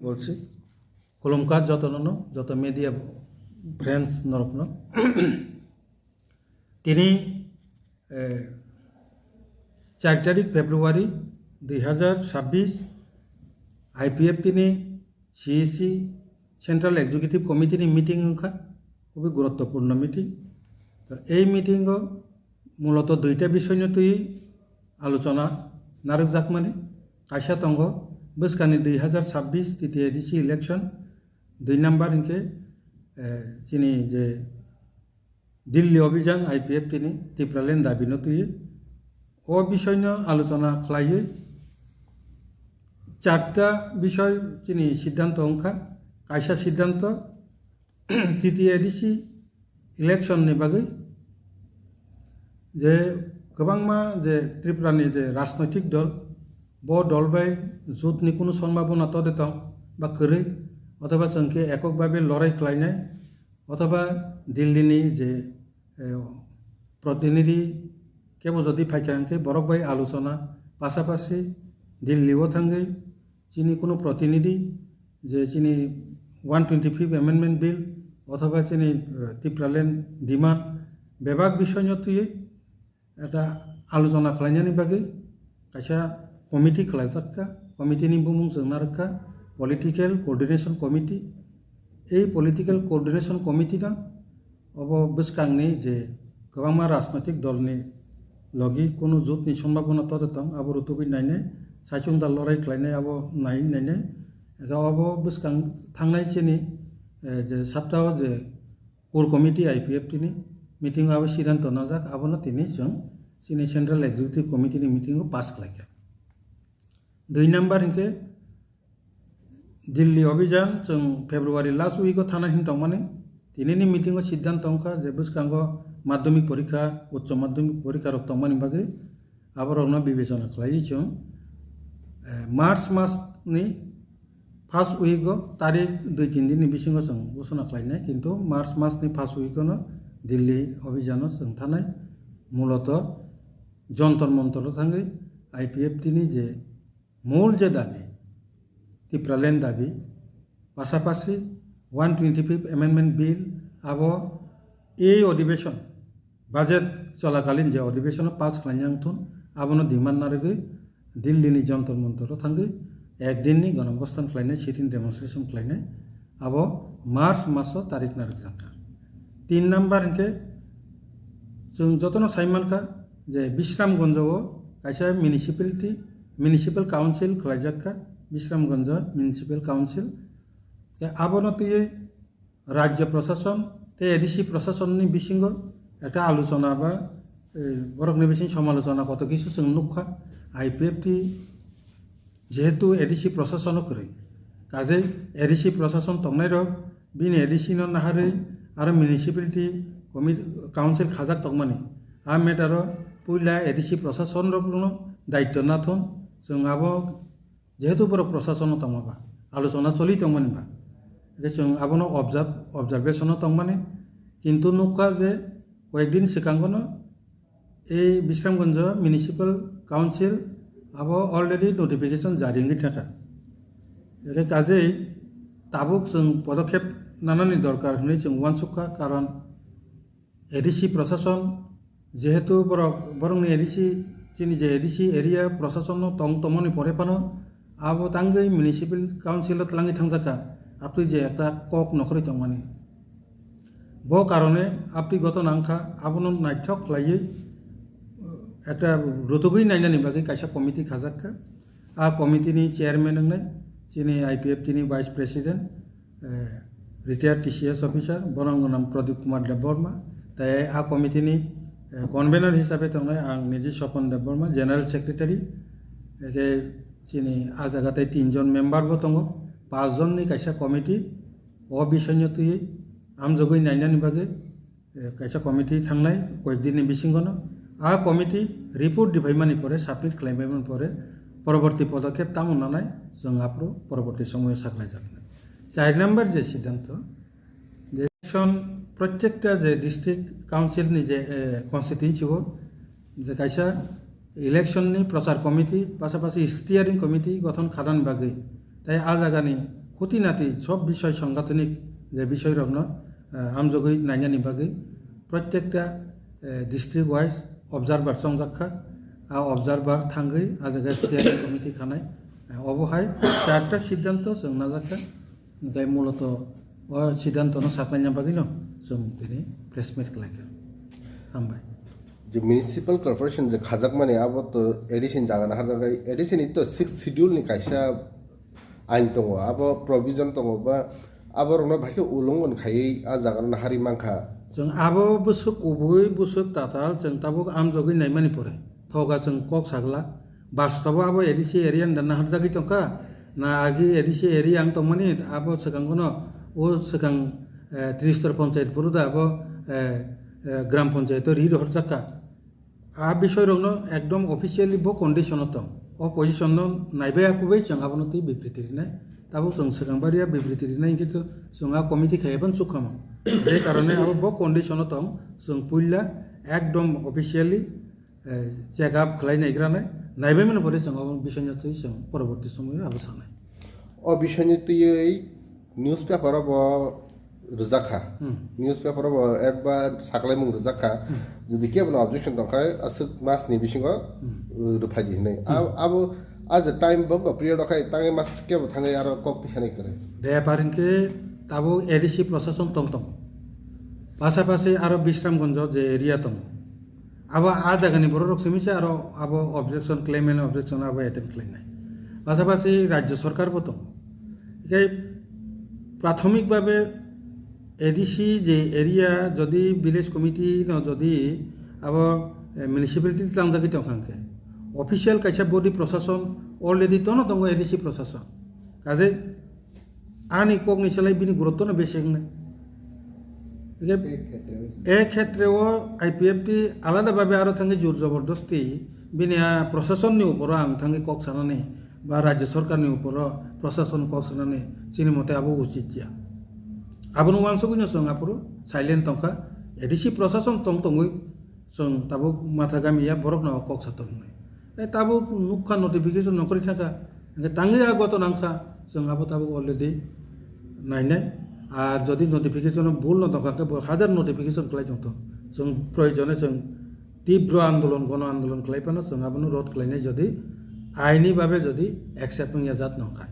বলছি কলমকার যত media friends নরকন তিনি 4 তারিখ ফেব্রুয়ারি 2026 IPF তিনি CEC সেন্ট্রাল এক্সিকিউটিভ কমিটির মিটিং ওখা খুবই গুরুত্বপূর্ণ মিটিং। তো এই মিটিং মূলত দুইটা বিষয় নিয়ে তুই আলোচনা নারক যাক মানে কাইসা তঙ্গ বসকানি 2026 তৃতীয় এডিসি ইলেকশন 2 নাম্বার ইনকে চিনি যে দিল্লি অভিযান IPF তিনি ত্রিপুরালেন দাবি তুই ও বিষয় নিয়ে আলোচনা খাইয়ে 4টা বিষয় চিনি সিদ্ধান্ত অংখা কাইসা সিদ্ধান্ত তৃতীয় এডিসি ইলেকশন नि बागै जे गोबांमा जे त्रिपुरानि जे राजनैतिक दल बो दल बाय जुथनि कोनो सम्भावना तो देतां बा कोरै अथवा जोंके एककभावे लड़ाई खालायनाय अथवा दिल्लीनि जे प्रतिनिधि केबो जदि फायखांके बरक बाय आलोचना पासापासि दिल्लीआव थांगै चिनि कोनो प्रतिनिधि जे चिनि 125 एमेंडमेंट बिल अथवा चिनि ত্রিপুরালেন डिमांड बेबाग विषय तुई एटा आलोचना खालायनायनि बागै कायसा कमिटि खालायजाक्का कमिटिनि बुमुं जोंना रखा पलिटिकल कोअर्डिनेशन कमिटि এই पलिटिकल कोअर्डिनेशन कमिटिना अब बसकांनि जे गोबांमा राजनैतिक दलनि लगी कोनो जुथनि सम्भावना तो देतां अब रुतुगै नायनाय सायसुंदा लड़ाई खालायनाय अब नायनाय अब बसकां थांनाय चिनि जे सप्ताह जे कोर कमिटि IPF तिनी मीटिंग अब सिद्धांत नाजाक आबनो तिनी जों चिनि सेंट्रल एग्जिक्यूटिव कमिटि मीटिंग पास खालायखा 2 नम्बर इनके दिल्ली अभियान जों फेब्रुवारी लास्ट वीक थाना हिंतों माने तिनी मीटिंग सिद्धांत अंका जे बसकांग माध्यमिक परीक्षा उच्च माध्यमिक परीक्षा रक्तों माने बागै आबरनो विवेचना खालायो जों मार्च मासनि फार्स्ट वीक तारीख 2-3 दिन बिसिङाव जों घोषणा खालायनाय किन्तु मार्च मासनि फार्स्ट वीकनो दिल्ली अभियानाव जों थानाय मूलत जंतर मंतर थाङै IPF तिनी जे मूल जे दाबी ত্রিপুরালেন दाबी पासापासि 125 एमेंडमेंट बिल अब এই अधिवेशन बाजेट चलाकालीन जे अधिवेशन पास खालायनांथुन आबनो डिमांड नारगै दिल्लीनि जंतर मंतर थाङै एक दिन गणअभ्यस्थान खालायनाय सिटिं डेमनस्ट्रेशन खालायनाय अब मार्च मासो तारीख नारक जाखा 3 नम्बर इनके जों जतनो साइमानखा जे विश्रामगंजआव कायसा म्युनिसिपल काउंसिल खालायजाखा विश्रामगंज म्युनिसिपल काउंसिल आबनो तुई राज्य प्रशासन ते एडिसि प्रशासननि बिसिङाव একটা आलोचना बा बरकनि बिसिं समालोचना कत किछु जों नुखा IPF टी जेहेतु एडिसि प्रशासन करे काजे एडिसि प्रशासन तंनाय रक बिन एडिसि न नाहारै आरो म्युनिसिपालिटी काउंसिल खाजाक तंमानि आ मेटार पुइला एडिसि प्रशासन रकनो दायित्व नाथन जों आबो जेहेतु बर प्रशासन तंमाबा आलोचना चलि तंमानिबा जों आबनो ऑब्जार्वेशन तंमानि किन्तु नुखा जे कয়েকদিন सिगांगनो ए विश्रामगंज म्युनिसिपल काउंसिल अब अलरेडी नटिफिकेशन जारी थाका काजे ताबुक जों पदक्षेप नानानि दरकार होननानै जों वानसुखा कारण एडिसि प्रशासन जेहेतु बरंनि एडिसि चिनि जे एडिसि एरिया प्रशासन तंग तमनि परेपानो अब तांगै म्युनिसिपल काउंसिल तलांगि थांजाका आपनि जे एकटा कक नखरै तंमानि बो कारणे आपनि गत नांखा आबनो नायथक लायै একটা রুতুগৈ নাইনানি বাকি কাইসা কমিটি খাজাক্কা आ कमिटिनि चेयरमैन होननाय चिनि IPF तिनि वाइस प्रेसिडेंट रिटायर्ड TCS अफिसार बरंग नाम प्रदीप कुमार देबबर्मा ताई आ कमिटिनि कन्वेनर हिसाबै थांनाय आं निजि सपन देबबर्मा जेनारेल सेक्रेटारि एके चिनि आ जागाते 3 जन मेम्बारबो दङ 5 जननि काइसा कमिटि अ बिषयनि तुयै आमजगै नायनानि बागै काइसा कमिटि थांनाय कয়েকদিननि बिसिङावनो आ कमिटि रिपोर्ट दिफायमानि परे सबमिट खालामनायनि परे परवर्ती पदक्षेप तामुनानाय जों आपरो परवर्ती समय साख्लाय जागोन 4 नम्बर जे सिद्धांत जे इलेक्शन प्रत्येकटा जे डिस्ट्रिक्ट काउंसिल नि जे कन्स्टिट्युएन्सी हो जे काइसा इलेक्शन नि प्रचार कमिटि पासापासि स्टीयरिंग कमिटि गठन खालामनो बागै ताई आ जागानि খুঁটিনাটি সব বিষয় সাংগঠনিক যে বিষয় রকম আমজগই নাইনানি বাকি প্রত্যেকটা ডিস্ট্রিক্ট ওয়াইজ অবজারভার সংজাখা অবজারভার থাঙ্গै আজকে স্টিয়ারিং কমিটি খানাय অবহায় 4টা সিদ্ধান্ত जों नाजाखा ओमफ्राय মূলত ও সিদ্ধান্তनो साफायना बागैनो जों दिनै प्रेस मिट खालायखा हामबाय যে মিউনিসিপাল কর্পোরেশন যে খাজাক মানে আবো তো এডিশন জাগানা হাজাগাই এডিশন তো 6 শিডিউল নি কাইসা আইন দङ আবো প্রভিজন দङ বা আবো রনো ভাইকে উলঙ্ঘন খাयै আ জাগানা হারি মাংখা जों आबो बुसुक उबुय बुसुक ताताल जों ताबुक आमजगै नायमानि परे थगा जों कक सागला बास्तव आबो एडिसि एरियान दाना हाजागै तंका ना आगि एडिसि एरिया आं तंमानि आबो सकांगनो ओ सकां 30 तर पंचायत पुरुदा आबो ग्राम पंचायत रि हरजाका आ বিষয় রংনো একদম অফিসিয়ালি ব কন্ডিশন দं অ পজিশন নাইবাय आखुबै जों आबोनो ति बिबृति रिनाय ताबो जों सकांबारिया बिबृति रिनाय किन्तु जोंहा कमिटि खायबान सुखामा जे कारणे आबो ब कन्डिशन दं जों पुइला एकदम अफिसियली चेकआप खालायनायग्रानाय नायबायमोन परे जों आबो बिसयनितै जों परबर्ती समय आबो सानाय अ बिसयनितै निउज पेपार ब रजाखा निउज पेपार ब एडबा साकलाय मुं रजाखा जुदि केबल ऑब्जेक्शन दंखाय असक मासनि बिसिङाव रुफादि होनाय आबो आज टाइम बग पिरियड खाय तांगे मास केबल थाङै आरो कक्ति सानै करे दे पारिंके ताबो एडिसि प्रशासन तंतम पासापासि आरो बिश्रामगंज जे एरिया दं आबो आ जागानि बर' रक्समिसे आरो आबो ऑब्जेक्शन क्लेम एन्ड ऑब्जेक्शन आबो एटेम्प्ट खालायनाय पासापासि राज्य सरकारबो दं एखाय प्राथमिकभावे एडिसि जे एरिया जदि विलेज कमिटि न जदि आबो म्युनिसिपालिटि लांजागै दंखांके ऑफिशियल कायसा बडि प्रशासन अलरेडि तनो दङ एडिसि प्रशासन काजे आनी कगनि सालाय बिनि गुरुत्वनो बेसेंनो एक क्षेत्रेव आईपीएफटी आलादाभावे आरो थाङै जुर जबरदस्ति बिनि प्रशासननि ऊपर आं थाङै कक सानानै बा राज्य सरकारनि ऊपर प्रशासन कक सानानै सिनि मते आबो उचित जिया आबोनो वांसगुनो जों आपुरो साइलेंट तंखा एडिसि प्रशासन तंगै जों ताबो माथा गामिया बरकना कक सातन ताबो नुखा नोटिफिकेशन नकरि थाका ताङै आगत नांखा जों आबो ताबो अलरेडि नायनाय আর যদি নোটিফিকেশন ভুল নথকাকে হাজার নোটিফিকেশন খাই जों प्रयोजने जों तीव्र आंदोलन गण आंदोलन खालायफानो जों आबोनो रद खालायनाय जदि आईनि भावे जदि एक्सेप्ट जात नंखाय